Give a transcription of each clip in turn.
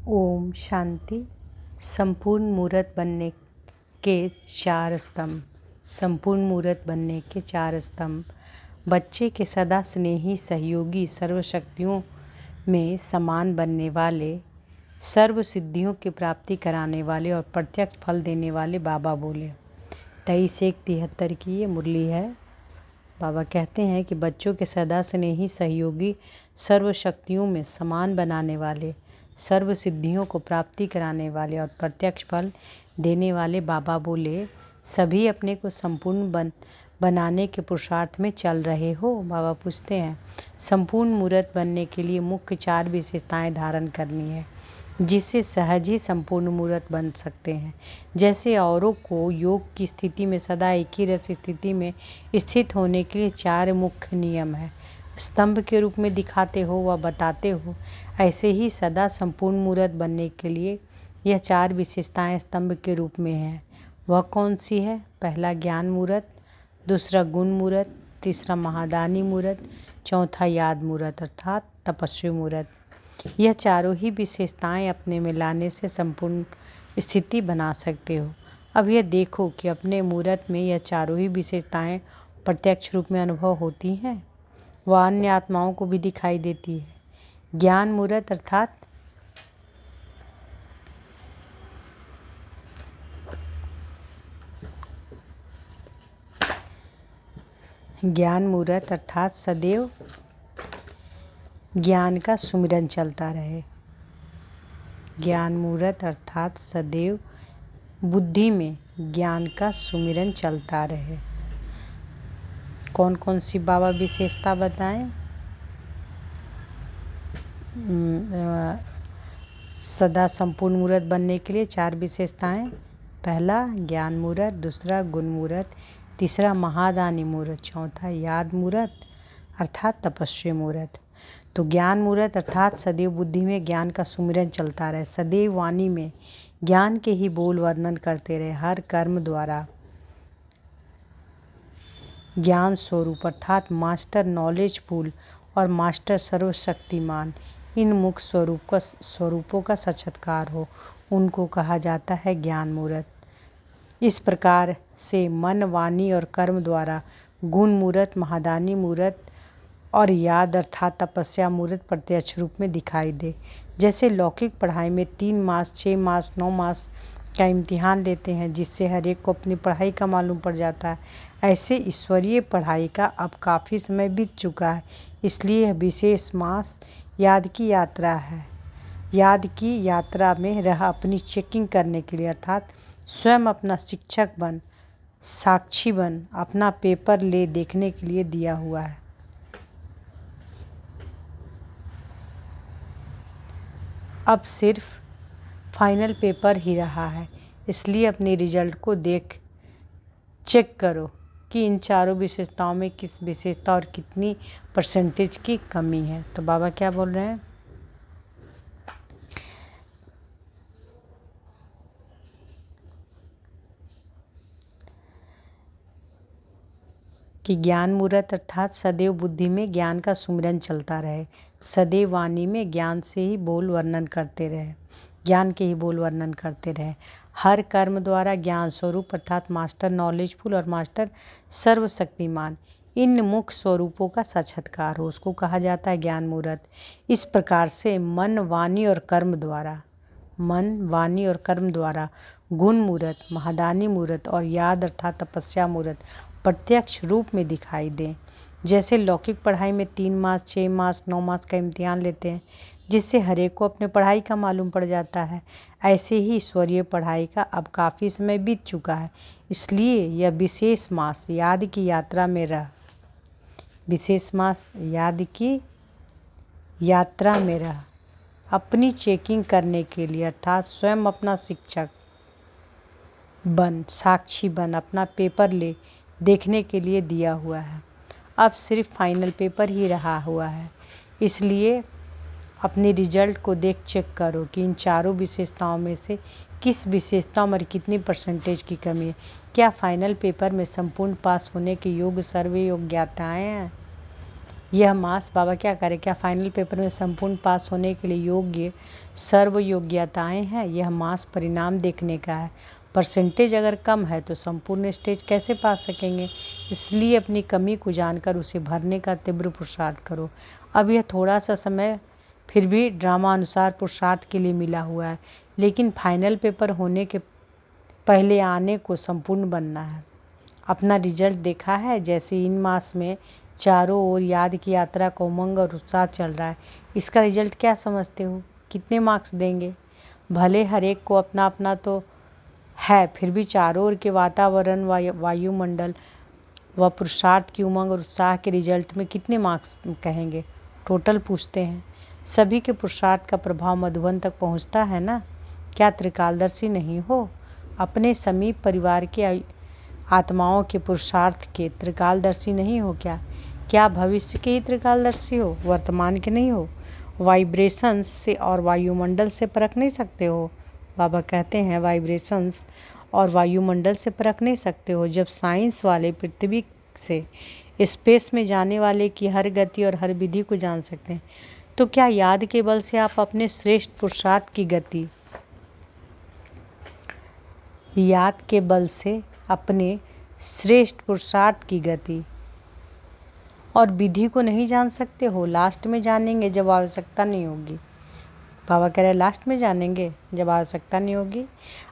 ओम शांति। संपूर्ण मूर्त बनने के चार स्तंभ। संपूर्ण मूर्त बनने के चार स्तंभ। बच्चे के सदा स्नेही, सहयोगी, सर्वशक्तियों में समान बनने वाले, सर्व सिद्धियों की प्राप्ति कराने वाले और प्रत्यक्ष फल देने वाले बाबा बोले। 23-1-73 की ये मुरली है। बाबा कहते हैं कि बच्चों के सदा स्नेही, सहयोगी, सर्व शक्तियों में समान बनाने वाले, सर्व सिद्धियों को प्राप्ति कराने वाले और प्रत्यक्ष फल देने वाले बाबा बोले, सभी अपने को संपूर्ण बनाने के पुरुषार्थ में चल रहे हो। बाबा पूछते हैं, संपूर्ण मूर्त बनने के लिए मुख्य 4 विशेषताएं धारण करनी है, जिससे सहज ही संपूर्ण मूर्त बन सकते हैं। जैसे औरों को योग की स्थिति में सदा एक ही रस स्थिति में स्थित होने के लिए 4 मुख्य नियम है, स्तंभ के रूप में दिखाते हो व बताते हो, ऐसे ही सदा संपूर्ण मूर्त बनने के लिए यह 4 विशेषताएं स्तंभ के रूप में हैं। वह कौन सी है? पहला ज्ञान मूर्त, दूसरा गुण मूर्त, तीसरा महादानी मूर्त, चौथा याद मूर्त अर्थात तपस्वी मूर्त। यह चारों ही विशेषताएं अपने में लाने से संपूर्ण स्थिति बना सकते हो। अब यह देखो कि अपने मूर्त में यह चारों ही विशेषताएं प्रत्यक्ष रूप में अनुभव होती हैं, वह अन्य आत्माओं को भी दिखाई देती है। ज्ञान मूर्त अर्थात सदैव ज्ञान का सुमिरन चलता रहे। ज्ञान मूर्त अर्थात सदैव बुद्धि में ज्ञान का सुमिरन चलता रहे। कौन कौन सी बाबा विशेषता बताएं? सदा संपूर्ण मूर्त बनने के लिए 4 विशेषताएं। पहला ज्ञान मूर्त, दूसरा गुण मूर्त, तीसरा महादानी मूर्त, चौथा याद मूर्त अर्थात तपस्वी मूर्त। तो ज्ञान मूर्त अर्थात सदैव बुद्धि में ज्ञान का सुमिरन चलता रहे, सदैव वाणी में ज्ञान के ही बोल वर्णन करते रहे, हर कर्म द्वारा ज्ञान स्वरूप अर्थात मास्टर नॉलेज फुल और मास्टर सर्वशक्तिमान, इन मुख्य स्वरूपों का साक्षात्कार हो, उनको कहा जाता है ज्ञान मूर्त। इस प्रकार से मन, वाणी और कर्म द्वारा गुण मूर्त, महादानी मूर्त और याद अर्थात तपस्या मूर्त प्रत्यक्ष रूप में दिखाई दे। जैसे लौकिक पढ़ाई में 3 मास, 6 मास, 9 मास का इम्तिहान लेते हैं, जिससे हर एक को अपनी पढ़ाई का मालूम पड़ जाता है, ऐसे ईश्वरीय पढ़ाई का अब काफ़ी समय बीत चुका है, इसलिए यह विशेष मास याद की यात्रा है। याद की यात्रा में रह अपनी चेकिंग करने के लिए अर्थात स्वयं अपना शिक्षक बन, साक्षी बन, अपना पेपर ले देखने के लिए दिया हुआ है। अब सिर्फ फाइनल पेपर ही रहा है, इसलिए अपने रिजल्ट को चेक करो कि इन चारों विशेषताओं में किस विशेषता और कितनी परसेंटेज की कमी है। तो बाबा क्या बोल रहे हैं कि ज्ञान मूर्त अर्थात सदैव बुद्धि में ज्ञान का सुमिरन चलता रहे, सदैव वाणी में ज्ञान से ही बोल वर्णन करते रहे, ज्ञान के ही बोल वर्णन करते रहे, हर कर्म द्वारा ज्ञान स्वरूप अर्थात मास्टर नॉलेजफुल और मास्टर सर्वशक्तिमान, इन मुख्य स्वरूपों का साक्षात्कार हो, उसको कहा जाता है ज्ञान मूर्त। इस प्रकार से मन, वाणी और कर्म द्वारा गुण मूर्त, महादानी मूर्त और याद अर्थात तपस्या मूर्त प्रत्यक्ष रूप में दिखाई दें। जैसे लौकिक पढ़ाई में 3 मास, 6 मास, 9 मास का इम्तिहान लेते हैं, जिससे हर एक को अपने पढ़ाई का मालूम पड़ जाता है, ऐसे ही ईश्वरीय पढ़ाई का अब काफ़ी समय बीत चुका है, इसलिए यह विशेष मास याद की यात्रा में अपनी चेकिंग करने के लिए अर्थात स्वयं अपना शिक्षक बन, साक्षी बन, अपना पेपर ले देखने के लिए दिया हुआ है। अब सिर्फ फाइनल पेपर ही रहा हुआ है, इसलिए अपने रिजल्ट को चेक करो कि इन चारों विशेषताओं में से किस विशेषता में कितनी परसेंटेज की कमी है। क्या फाइनल पेपर में संपूर्ण पास होने के योग्य सर्व योग्यताएं हैं? यह मास बाबा क्या करें, क्या फाइनल पेपर में संपूर्ण पास होने के लिए योग्य सर्व योग्यताएँ हैं? यह मास परिणाम देखने का है। परसेंटेज अगर कम है तो संपूर्ण स्टेज कैसे पा सकेंगे? इसलिए अपनी कमी को जानकर उसे भरने का तीव्र पुरुषार्थ करो। अब यह थोड़ा सा समय फिर भी ड्रामा अनुसार पुरुषार्थ के लिए मिला हुआ है, लेकिन फाइनल पेपर होने के पहले आने को संपूर्ण बनना है। अपना रिजल्ट देखा है? जैसे इन मास में चारों ओर याद की यात्रा का उमंग और उत्साह चल रहा है। इसका रिजल्ट क्या समझते हो? कितने मार्क्स देंगे? भले हर एक को अपना अपना तो है, फिर भी चारों ओर के वातावरण, वायुमंडल व पुरुषार्थ की उमंग और उत्साह के रिजल्ट में कितने मार्क्स कहेंगे? टोटल पूछते हैं। सभी के पुरुषार्थ का प्रभाव मधुबन तक पहुंचता है ना? क्या त्रिकालदर्शी नहीं हो? अपने समीप परिवार के आत्माओं के पुरुषार्थ के त्रिकालदर्शी नहीं हो क्या? क्या भविष्य के ही त्रिकालदर्शी हो, वर्तमान के नहीं हो? वाइब्रेशंस से और वायुमंडल से परख नहीं सकते हो? बाबा कहते हैं वाइब्रेशंस और वायुमंडल से परख नहीं सकते हो। जब साइंस वाले पृथ्वी से स्पेस में जाने वाले की हर गति और हर विधि को जान सकते हैं, तो क्या याद के बल से आप अपने श्रेष्ठ पुरुषार्थ की गति, याद के बल से अपने श्रेष्ठ पुरुषार्थ की गति और विधि को नहीं जान सकते हो? लास्ट में जानेंगे जब आवश्यकता नहीं होगी। बाबा कह रहे लास्ट में जानेंगे जब आवश्यकता नहीं होगी।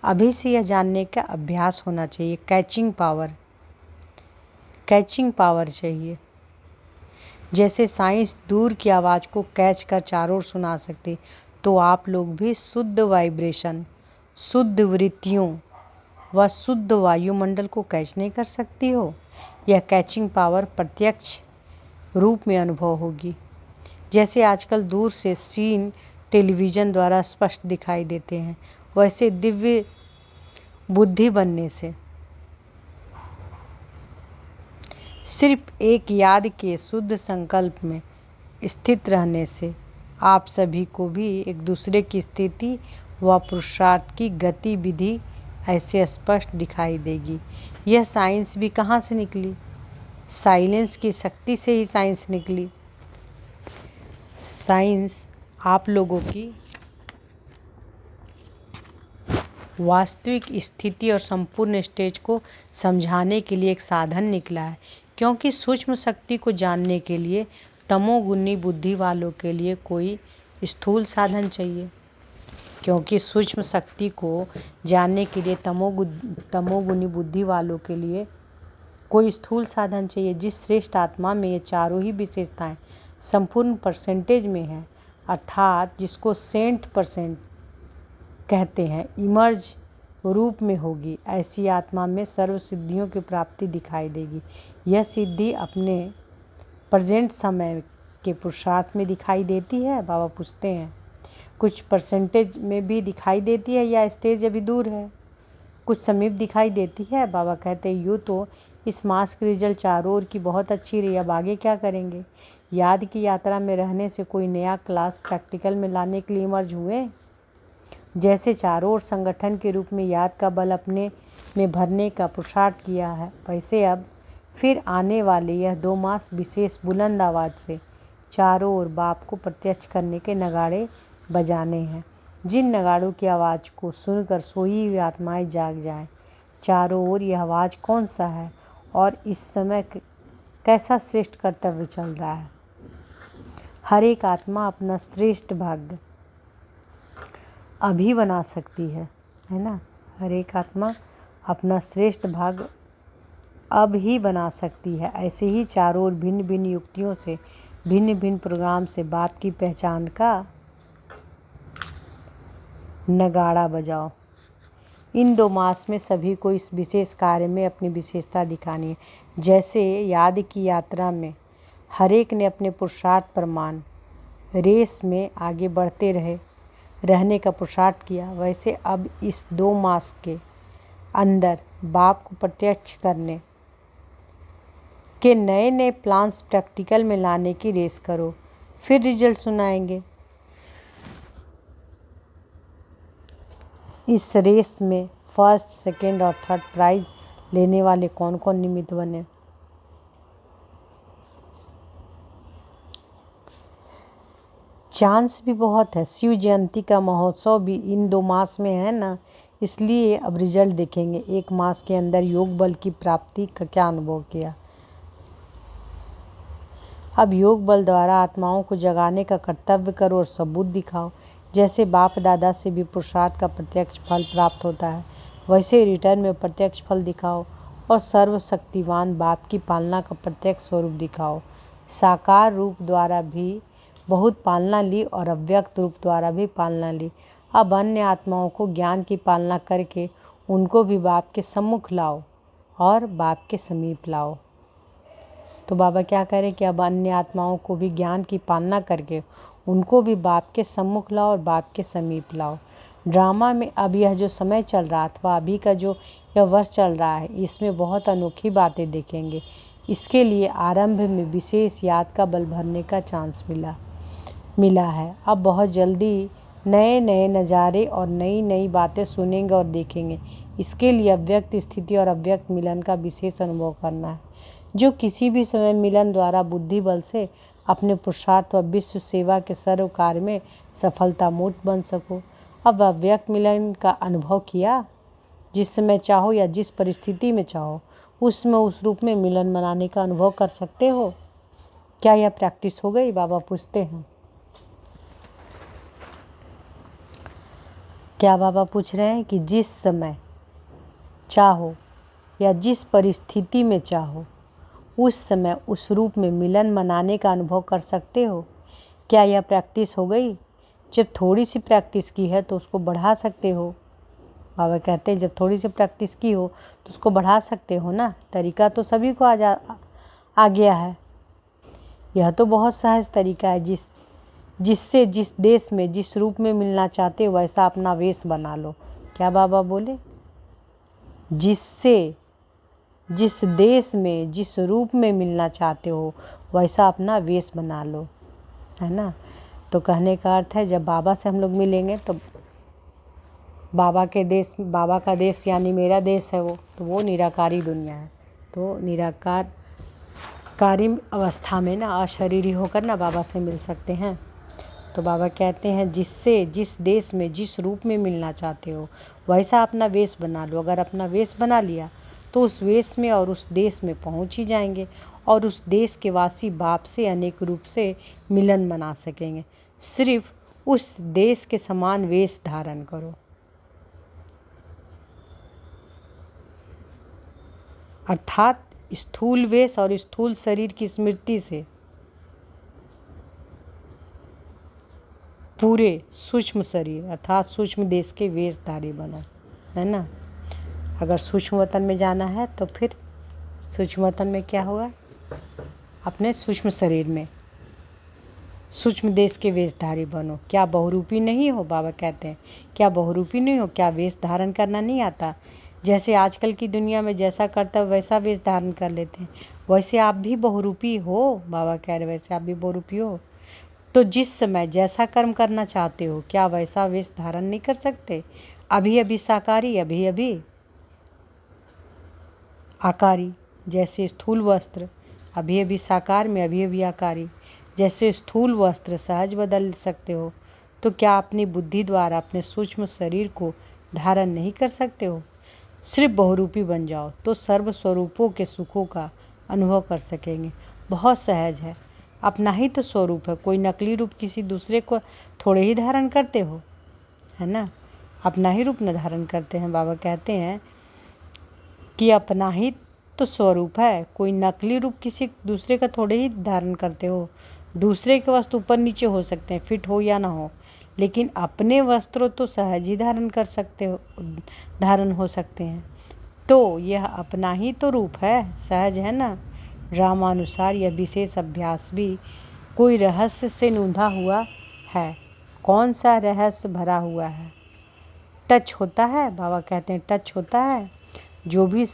अभी से यह जानने का अभ्यास होना चाहिए। कैचिंग पावर चाहिए। जैसे साइंस दूर की आवाज़ को कैच कर चारों ओर सुना सकती, तो आप लोग भी शुद्ध वाइब्रेशन, शुद्ध वृत्तियों व शुद्ध वायुमंडल को कैच नहीं कर सकती हो? यह कैचिंग पावर प्रत्यक्ष रूप में अनुभव होगी। जैसे आजकल दूर से सीन टेलीविज़न द्वारा स्पष्ट दिखाई देते हैं, वैसे दिव्य बुद्धि बनने से, सिर्फ एक याद के शुद्ध संकल्प में स्थित रहने से आप सभी को भी एक दूसरे की स्थिति व पुरुषार्थ की गतिविधि ऐसे स्पष्ट दिखाई देगी। यह साइंस भी कहाँ से निकली? साइलेंस की शक्ति से ही साइंस निकली। साइंस आप लोगों की वास्तविक स्थिति और संपूर्ण स्टेज को समझाने के लिए एक साधन निकला है, क्योंकि सूक्ष्म शक्ति को जानने के लिए तमोगुनी बुद्धि वालों के लिए कोई स्थूल साधन चाहिए। क्योंकि सूक्ष्म शक्ति को जानने के लिए तमोगुनी बुद्धि वालों के लिए कोई स्थूल साधन चाहिए। जिस श्रेष्ठ आत्मा में ये चारों ही विशेषताएं संपूर्ण परसेंटेज में हैं, अर्थात जिसको 100% कहते हैं, इमर्ज रूप में होगी, ऐसी आत्मा में सर्व सिद्धियों की प्राप्ति दिखाई देगी। यह सिद्धि अपने प्रेजेंट समय के पुरुषार्थ में दिखाई देती है? बाबा पूछते हैं। कुछ परसेंटेज में भी दिखाई देती है या स्टेज अभी दूर है? कुछ समीप दिखाई देती है? बाबा कहते हैं यूँ तो इस मास की रिजल्ट चारों ओर की बहुत अच्छी रही, अब आगे क्या करेंगे? याद की यात्रा में रहने से कोई नया क्लास प्रैक्टिकल में लाने के लिए इमर्ज हुए। जैसे चारों ओर संगठन के रूप में याद का बल अपने में भरने का पुरुषार्थ किया है, वैसे अब फिर आने वाले यह 2 मास विशेष बुलंद आवाज़ से चारों ओर बाप को प्रत्यक्ष करने के नगाड़े बजाने हैं। जिन नगाड़ों की आवाज़ को सुनकर सोई हुई आत्माएं जाग जाएं। चारों ओर यह आवाज़ कौन सा है और इस समय कैसा श्रेष्ठ कर्तव्य चल रहा है? हर एक आत्मा अपना श्रेष्ठ भाग्य अभी बना सकती है ना? हर एक आत्मा अपना श्रेष्ठ भाग्य अब ही बना सकती है। ऐसे ही चारों ओर भिन्न भिन्न युक्तियों से, भिन्न भिन्न प्रोग्राम से बाप की पहचान का नगाड़ा बजाओ। इन 2 मास में सभी को इस विशेष कार्य में अपनी विशेषता दिखानी है। जैसे याद की यात्रा में हर एक ने अपने पुरुषार्थ प्रमाण रेस में आगे बढ़ते रहने का पुरुषार्थ किया, वैसे अब इस 2 मास के अंदर बाप को प्रत्यक्ष करने के नए नए प्लान्स प्रैक्टिकल में लाने की रेस करो, फिर रिजल्ट सुनाएंगे। इस रेस में फर्स्ट, सेकंड और थर्ड प्राइज लेने वाले कौन कौन निमित्त बने? चांस भी बहुत है। शिव जयंती का महोत्सव भी इन 2 मास में है ना, इसलिए अब रिजल्ट देखेंगे। 1 मास के अंदर योग बल की प्राप्ति का क्या अनुभव किया। अब योग बल द्वारा आत्माओं को जगाने का कर्तव्य करो और सबूत दिखाओ। जैसे बाप दादा से भी पुरुषार्थ का प्रत्यक्ष फल प्राप्त होता है, वैसे रिटर्न में प्रत्यक्ष फल दिखाओ और सर्वशक्तिवान बाप की पालना का प्रत्यक्ष स्वरूप दिखाओ। साकार रूप द्वारा भी बहुत पालना ली और अव्यक्त रूप द्वारा भी पालना ली। अब अन्य आत्माओं को ज्ञान की पालना करके उनको भी बाप के सम्मुख लाओ और बाप के समीप लाओ। तो बाबा क्या कह रहे कि अब अन्य आत्माओं को भी ज्ञान की पालना करके उनको भी बाप के सम्मुख लाओ और बाप के समीप लाओ। ड्रामा में अब यह जो समय चल रहा अथवा अभी का जो यह वर्ष चल रहा है, इसमें बहुत अनोखी बातें देखेंगे। इसके लिए आरंभ में विशेष याद का बल भरने का चांस मिला है। अब बहुत जल्दी नए नए नज़ारे और नई नई बातें सुनेंगे और देखेंगे। इसके लिए अव्यक्त स्थिति और अव्यक्त मिलन का विशेष अनुभव करना है, जो किसी भी समय मिलन द्वारा बुद्धि बल से अपने पुरुषार्थ व विश्व सेवा के सर्व कार्य में सफलता मूर्त बन सको। अब अव्यक्त मिलन का अनुभव किया, जिस समय चाहो या जिस परिस्थिति में चाहो उसमें उस रूप में मिलन मनाने का अनुभव कर सकते हो। क्या यह प्रैक्टिस हो गई, बाबा पूछते हैं। क्या बाबा पूछ रहे हैं कि जिस समय चाहो या जिस परिस्थिति में चाहो उस समय उस रूप में मिलन मनाने का अनुभव कर सकते हो। क्या यह प्रैक्टिस हो गई। जब थोड़ी सी प्रैक्टिस की है तो उसको बढ़ा सकते हो। बाबा कहते हैं जब थोड़ी सी प्रैक्टिस की हो तो उसको बढ़ा सकते हो ना। तरीका तो सभी को आ गया है। यह तो बहुत सहज तरीका है, जिससे जिस देश में जिस रूप में मिलना चाहते हो वैसा अपना वेश बना लो। क्या बाबा बोले, जिससे जिस देश में जिस रूप में मिलना चाहते हो वैसा अपना वेश बना लो, है ना। तो कहने का अर्थ है जब बाबा से हम लोग मिलेंगे तो बाबा का देश यानी मेरा देश है वो निराकारी दुनिया है। तो निराकारी अवस्था में ना अशरीरी होकर ना बाबा से मिल सकते हैं। तो बाबा कहते हैं जिससे जिस देश में जिस रूप में मिलना चाहते हो वैसा अपना वेश बना लो। अगर अपना वेश बना लिया तो उस वेश में और उस देश में पहुंच ही जाएंगे और उस देश के वासी बाप से अनेक रूप से मिलन मना सकेंगे। सिर्फ उस देश के समान वेश धारण करो, अर्थात स्थूल वेश और स्थूल शरीर की स्मृति से पूरे सूक्ष्म शरीर अर्थात सूक्ष्म देश के वेशधारी बनो, है ना। अगर सूक्ष्म वतन में जाना है तो फिर सूक्ष्म वतन में क्या होगा, अपने सूक्ष्म शरीर में सूक्ष्म देश के वेशधारी बनो। क्या बहुरूपी नहीं हो, बाबा कहते हैं क्या बहुरूपी नहीं हो, क्या वेश धारण करना नहीं आता। जैसे आजकल की दुनिया में जैसा करता है वैसा वेश धारण कर लेते हैं, वैसे आप भी बहुरूपी हो। बाबा कह रहे वैसे आप भी बहुरूपी हो। तो जिस समय जैसा कर्म करना चाहते हो क्या वैसा वेश धारण नहीं कर सकते। अभी अभी साकारी, अभी अभी आकारी। जैसे स्थूल वस्त्र अभी अभी साकार में, अभी अभी आकारी। जैसे स्थूल वस्त्र सहज बदल सकते हो, तो क्या अपनी बुद्धि द्वारा अपने सूक्ष्म शरीर को धारण नहीं कर सकते हो। सिर्फ बहुरूपी बन जाओ तो सर्व स्वरूपों के सुखों का अनुभव कर सकेंगे। बहुत सहज है, अपना ही तो स्वरूप है। कोई नकली रूप किसी दूसरे को थोड़े ही धारण करते हो, है ना। अपना ही रूप न धारण करते हैं। बाबा कहते हैं कि अपना ही तो स्वरूप है, कोई नकली रूप किसी दूसरे का थोड़े ही धारण करते हो। दूसरे के वस्त्र ऊपर नीचे हो सकते हैं, फिट हो या ना हो, लेकिन अपने वस्त्रों तो सहज ही धारण हो सकते हैं। तो यह अपना ही तो रूप है, सहज है ना। रामानुसार यह विशेष अभ्यास भी कोई रहस्य से नूंधा हुआ है। कौन सा रहस्य भरा हुआ है, टच होता है। बाबा कहते हैं टच होता है। जो भी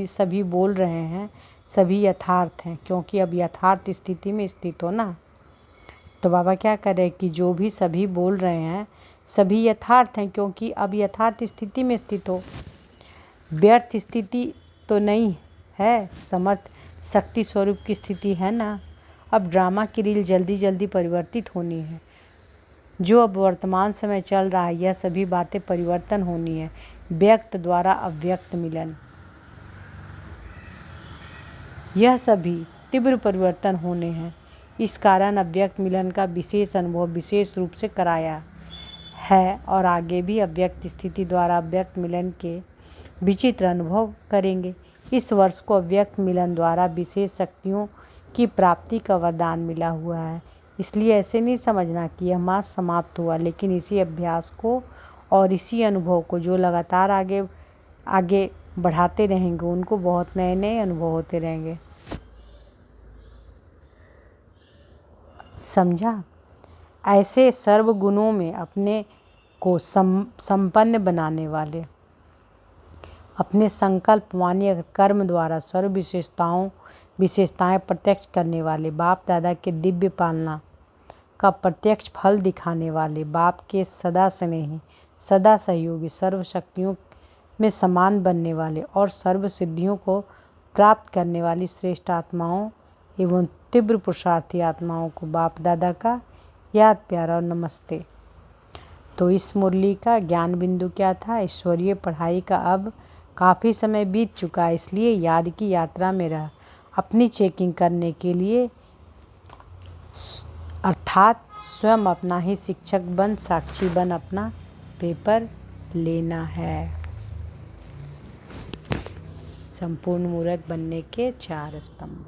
सभी बोल रहे हैं सभी यथार्थ हैं, क्योंकि अब यथार्थ स्थिति में स्थित हो ना। तो बाबा क्या कर रहे हैं कि जो भी सभी बोल रहे हैं सभी यथार्थ हैं, क्योंकि अब यथार्थ स्थिति में स्थित हो। व्यर्थ स्थिति तो नहीं है, समर्थ शक्ति स्वरूप की स्थिति है ना। अब ड्रामा की रील जल्दी जल्दी परिवर्तित होनी है। जो अब वर्तमान समय चल रहा है, यह सभी बातें परिवर्तन होनी है। व्यक्त द्वारा अव्यक्त मिलन, यह सभी तीव्र परिवर्तन होने हैं। इस कारण अव्यक्त मिलन का विशेष अनुभव विशेष रूप से कराया है और आगे भी अव्यक्त स्थिति द्वारा अव्यक्त मिलन के विचित्र अनुभव करेंगे। इस वर्ष को अव्यक्त मिलन द्वारा विशेष शक्तियों की प्राप्ति का वरदान मिला हुआ है। इसलिए ऐसे नहीं समझना कि यह मास समाप्त हुआ, लेकिन इसी अभ्यास को और इसी अनुभव को जो लगातार आगे आगे बढ़ाते रहेंगे, उनको बहुत नए नए अनुभव होते रहेंगे। समझा? ऐसे सर्वगुणों में अपने को संपन्न बनाने वाले, अपने संकल्प वाणी कर्म द्वारा सर्व विशेषताएं प्रत्यक्ष करने वाले, बाप दादा के दिव्य पालना का प्रत्यक्ष फल दिखाने वाले, बाप के सदा स्नेही, सदा सहयोगी, सर्व शक्तियों में समान बनने वाले और सर्व सिद्धियों को प्राप्त करने वाली श्रेष्ठ आत्माओं एवं तीव्र पुरुषार्थी आत्माओं को बाप दादा का याद, प्यार और नमस्ते। तो इस मुरली का ज्ञान बिंदु क्या था? ईश्वरीय पढ़ाई का अब काफ़ी समय बीत चुका है, इसलिए याद की यात्रा में रह अपनी चेकिंग करने के लिए, अर्थात स्वयं अपना ही शिक्षक बन, साक्षी बन अपना पेपर लेना है। संपूर्ण मूर्त बनने के 4 स्तंभ।